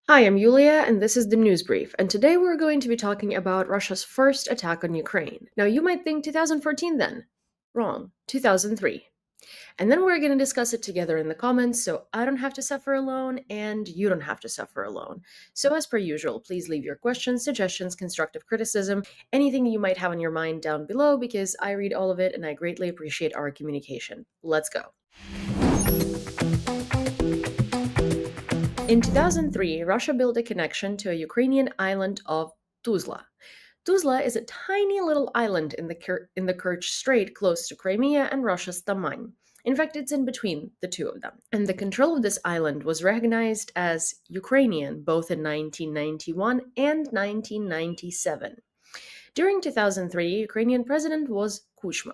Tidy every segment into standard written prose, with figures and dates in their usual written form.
Hi, I'm Yulia, and this is the news brief. And today we're going to be talking about Russia's first attack on Ukraine. Now, you might think 2014 then. Wrong, 2003. And then we're going to discuss it together in the comments so I don't have to suffer alone and you don't have to suffer alone. So, as per usual, please leave your questions, suggestions, constructive criticism, anything you might have on your mind down below because I read all of it and I greatly appreciate our communication. Let's go. In 2003, Russia built a connection to a Ukrainian island of Tuzla. Tuzla is a tiny little island in the Kerch Strait close to Crimea and Russia's Tamань. In fact, it's in between the two of them. And the control of this island was recognized as Ukrainian both in 1991 and 1997. During 2003, Ukrainian president was Kuchma.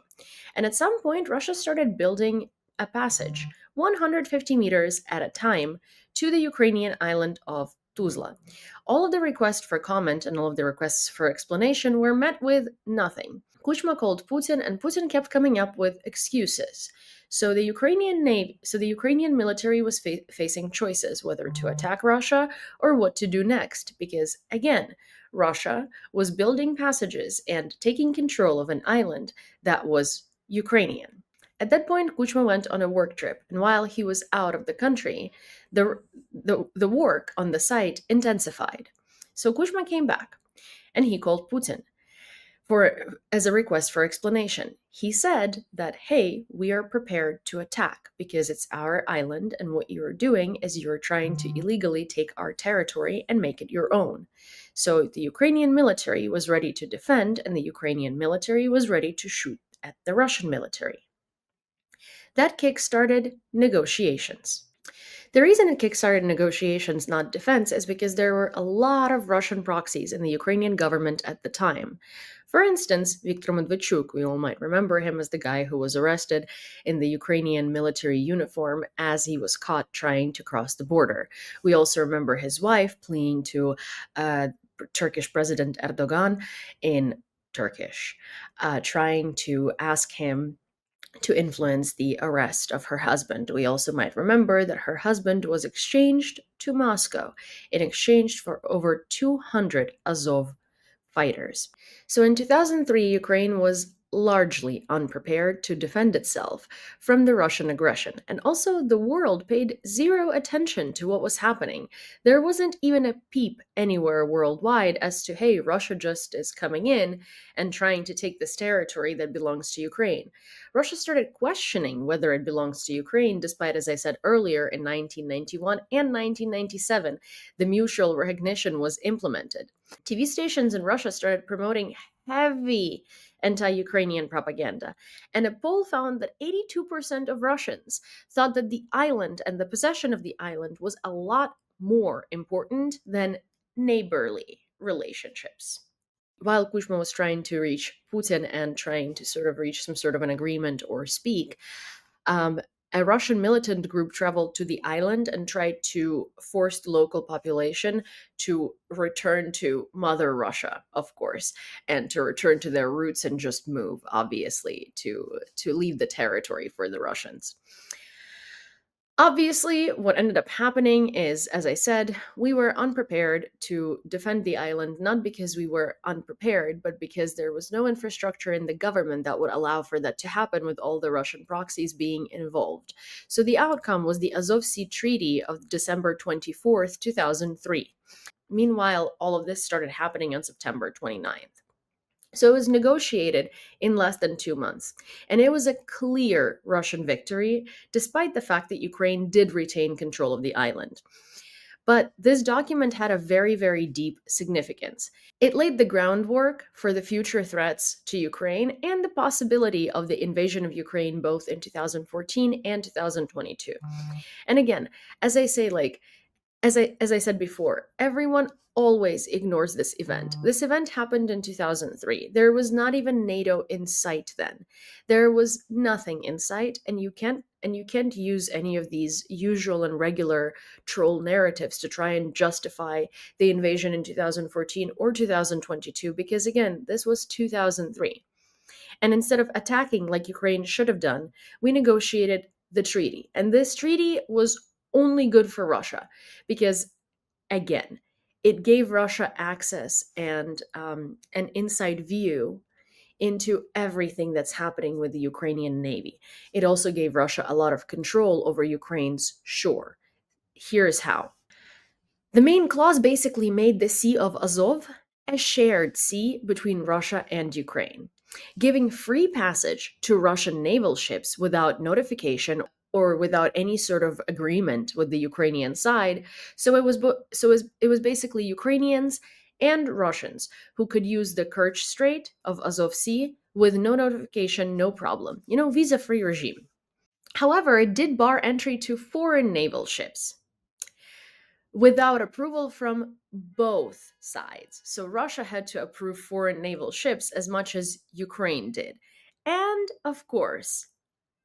And at some point, Russia started building a passage, 150 meters at a time, to the Ukrainian island of Tuzla. All of the requests for comment and all of the requests for explanation were met with nothing. Kuchma called Putin, and Putin kept coming up with excuses. So the Ukrainian military was facing choices whether to attack Russia or what to do next, because again, Russia was building passages and taking control of an island that was Ukrainian. At that point, Kuchma went on a work trip, and while he was out of the country, the work on the site intensified. So Kuchma came back, and he called Putin as a request for explanation. He said that, hey, we are prepared to attack because it's our island, and what you are doing is you're trying to illegally take our territory and make it your own. So the Ukrainian military was ready to defend, and the Ukrainian military was ready to shoot at the Russian military. That kick-started negotiations. The reason it kickstarted negotiations, not defense, is because there were a lot of Russian proxies in the Ukrainian government at the time. For instance, Viktor Medvedchuk, we all might remember him as the guy who was arrested in the Ukrainian military uniform as he was caught trying to cross the border. We also remember his wife pleading to Turkish President Erdogan in Turkish, trying to ask him to influence the arrest of her husband. We also might remember that her husband was exchanged to Moscow in exchange for over 200 Azov fighters. So in 2003, Ukraine was largely unprepared to defend itself from the Russian aggression. And also, the world paid zero attention to what was happening. There wasn't even a peep anywhere worldwide as to, hey, Russia just is coming in and trying to take this territory that belongs to Ukraine. Russia started questioning whether it belongs to Ukraine, despite, as I said earlier, in 1991 and 1997, the mutual recognition was implemented. TV stations in Russia started promoting heavy anti Ukrainian propaganda, and a poll found that 82% of Russians thought that the island and the possession of the island was a lot more important than neighborly relationships. While Kuchma was trying to reach Putin and trying to sort of reach some sort of an agreement or speak, um, a Russian militant group traveled to the island and tried to force the local population to return to Mother Russia, of course, and to return to their roots and just move, obviously, to leave the territory for the Russians. Obviously, what ended up happening is, as I said, we were unprepared to defend the island, not because we were unprepared, but because there was no infrastructure in the government that would allow for that to happen with all the Russian proxies being involved. So the outcome was the Azov Sea Treaty of December 24th, 2003. Meanwhile, all of this started happening on September 29th. So it was negotiated in less than 2 months. And it was a clear Russian victory, despite the fact that Ukraine did retain control of the island. But this document had a very, very deep significance. It laid the groundwork for the future threats to Ukraine and the possibility of the invasion of Ukraine both in 2014 and 2022. And again, as I say, as I said before, everyone always ignores this event. This event happened in 2003. There was not even NATO in sight then. There was nothing in sight, and you can't use any of these usual and regular troll narratives to try and justify the invasion in 2014 or 2022 because again, this was 2003. And instead of attacking like Ukraine should have done, we negotiated the treaty. And this treaty was only good for Russia because again, it gave Russia access and an inside view into everything that's happening with the Ukrainian Navy. It also gave Russia a lot of control over Ukraine's shore. Here's how. The main clause basically made the Sea of Azov a shared sea between Russia and Ukraine, giving free passage to Russian naval ships without notification or without any sort of agreement with the Ukrainian side. It was basically Ukrainians and Russians who could use the Kerch Strait of Azov Sea with no notification, no problem. Visa-free regime. However, it did bar entry to foreign naval ships without approval from both sides. So Russia had to approve foreign naval ships as much as Ukraine did. And of course,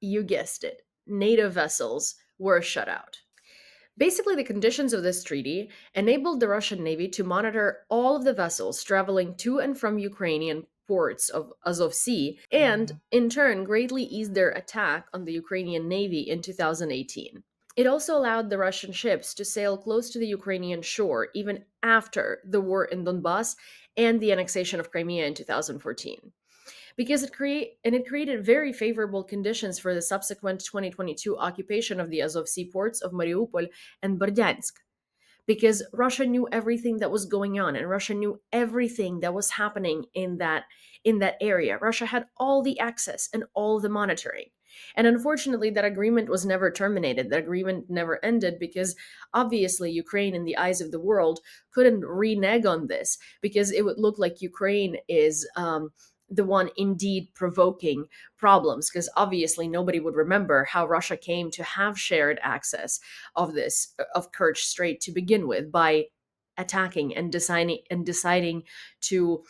you guessed it, NATO vessels were shut out. Basically, the conditions of this treaty enabled the Russian Navy to monitor all of the vessels traveling to and from Ukrainian ports of Azov Sea, and in turn greatly eased their attack on the Ukrainian Navy in 2018. It also allowed the Russian ships to sail close to the Ukrainian shore even after the war in Donbass and the annexation of Crimea in 2014. Because it created very favorable conditions for the subsequent 2022 occupation of the Azov Sea ports of Mariupol and Berdyansk, because Russia knew everything that was going on and Russia knew everything that was happening in that area. Russia had all the access and all the monitoring. And unfortunately, that agreement was never terminated. That agreement never ended because obviously Ukraine, in the eyes of the world, couldn't renege on this because it would look like Ukraine is the one indeed provoking problems, because obviously nobody would remember how Russia came to have shared access of Kerch Strait to begin with by attacking and deciding to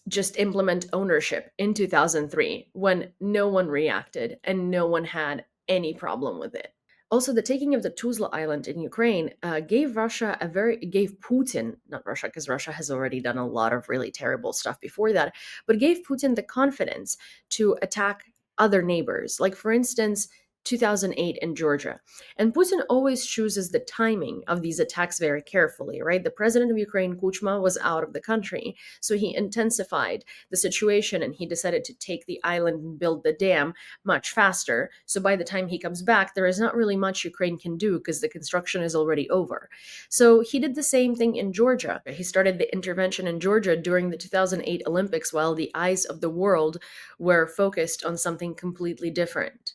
just implement ownership in 2003 when no one reacted and no one had any problem with it. Also, the taking of the Tuzla Island in Ukraine gave Putin, not Russia, because Russia has already done a lot of really terrible stuff before that, but gave Putin the confidence to attack other neighbors. Like, for instance, 2008 in Georgia. And Putin always chooses the timing of these attacks very carefully, right? The president of Ukraine, Kuchma, was out of the country, so he intensified the situation and he decided to take the island and build the dam much faster. So by the time he comes back, there is not really much Ukraine can do because the construction is already over. So he did the same thing in Georgia. He started the intervention in Georgia during the 2008 Olympics while the eyes of the world were focused on something completely different.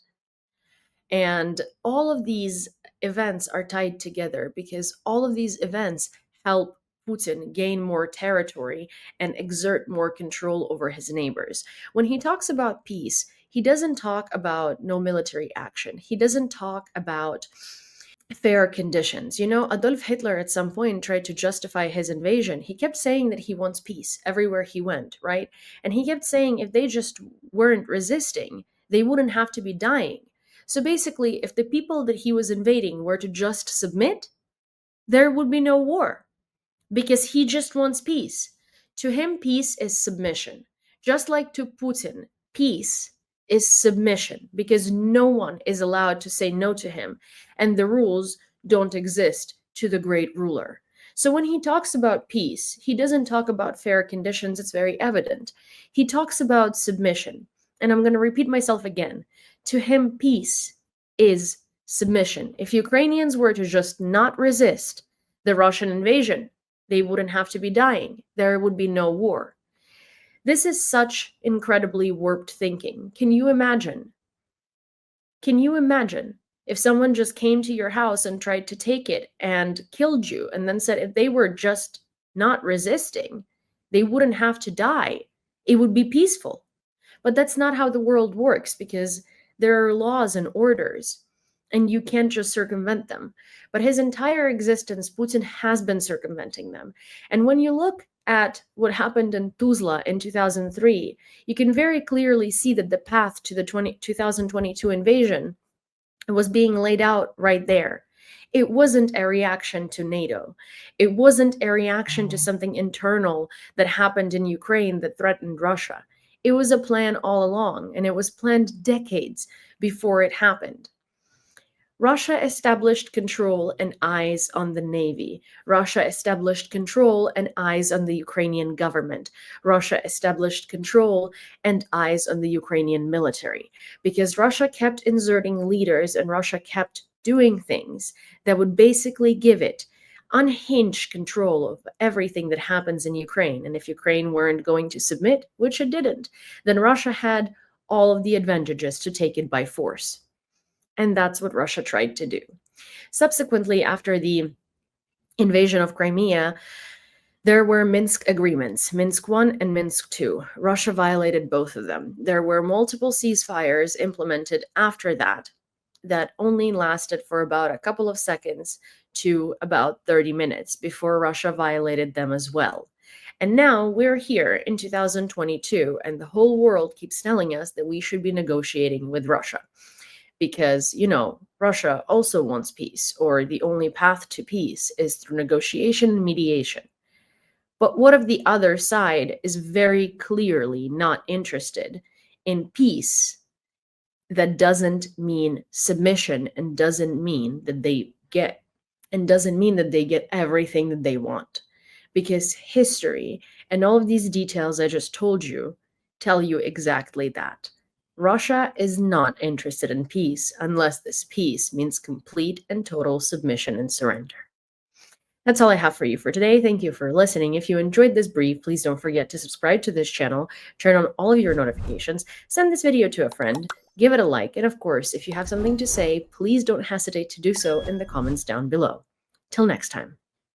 And all of these events are tied together because all of these events help Putin gain more territory and exert more control over his neighbors. When he talks about peace, he doesn't talk about no military action. He doesn't talk about fair conditions. Adolf Hitler at some point tried to justify his invasion. He kept saying that he wants peace everywhere he went, right? And he kept saying if they just weren't resisting, they wouldn't have to be dying. So basically, if the people that he was invading were to just submit, there would be no war because he just wants peace. To him, peace is submission. Just like to Putin, peace is submission because no one is allowed to say no to him, and the rules don't exist to the great ruler. So when he talks about peace, he doesn't talk about fair conditions, it's very evident. He talks about submission. And I'm going to repeat myself again. To him, peace is submission. If Ukrainians were to just not resist the Russian invasion, they wouldn't have to be dying. There would be no war. This is such incredibly warped thinking. Can you imagine? Can you imagine if someone just came to your house and tried to take it and killed you and then said if they were just not resisting, they wouldn't have to die? It would be peaceful. But that's not how the world works because there are laws and orders, and you can't just circumvent them. But his entire existence, Putin has been circumventing them. And when you look at what happened in Tuzla in 2003, you can very clearly see that the path to the 2022 invasion was being laid out right there. It wasn't a reaction to NATO. It wasn't a reaction to something internal that happened in Ukraine that threatened Russia. It was a plan all along, and it was planned decades before it happened. Russia established control and eyes on the navy. Russia established control and eyes on the Ukrainian government. Russia established control and eyes on the Ukrainian military. Because Russia kept inserting leaders and Russia kept doing things that would basically give it unhinged control of everything that happens in Ukraine. And if Ukraine weren't going to submit, which it didn't, then Russia had all of the advantages to take it by force. And that's what Russia tried to do. Subsequently, after the invasion of Crimea, there were Minsk agreements, Minsk I and Minsk II. Russia violated both of them. There were multiple ceasefires implemented after that only lasted for about a couple of seconds to about 30 minutes before Russia violated them as well. And now we're here in 2022, and the whole world keeps telling us that we should be negotiating with Russia. Because, Russia also wants peace, or the only path to peace is through negotiation and mediation. But what if the other side is very clearly not interested in peace that doesn't mean submission and doesn't mean that they get everything that they want? Because history and all of these details I just told you tell you exactly that. Russia is not interested in peace unless this peace means complete and total submission and surrender. That's all I have for you for today. Thank you for listening. If you enjoyed this brief, please don't forget to subscribe to this channel, turn on all of your notifications, send this video to a friend, give it a like, and of course, if you have something to say, please don't hesitate to do so in the comments down below. Till next time.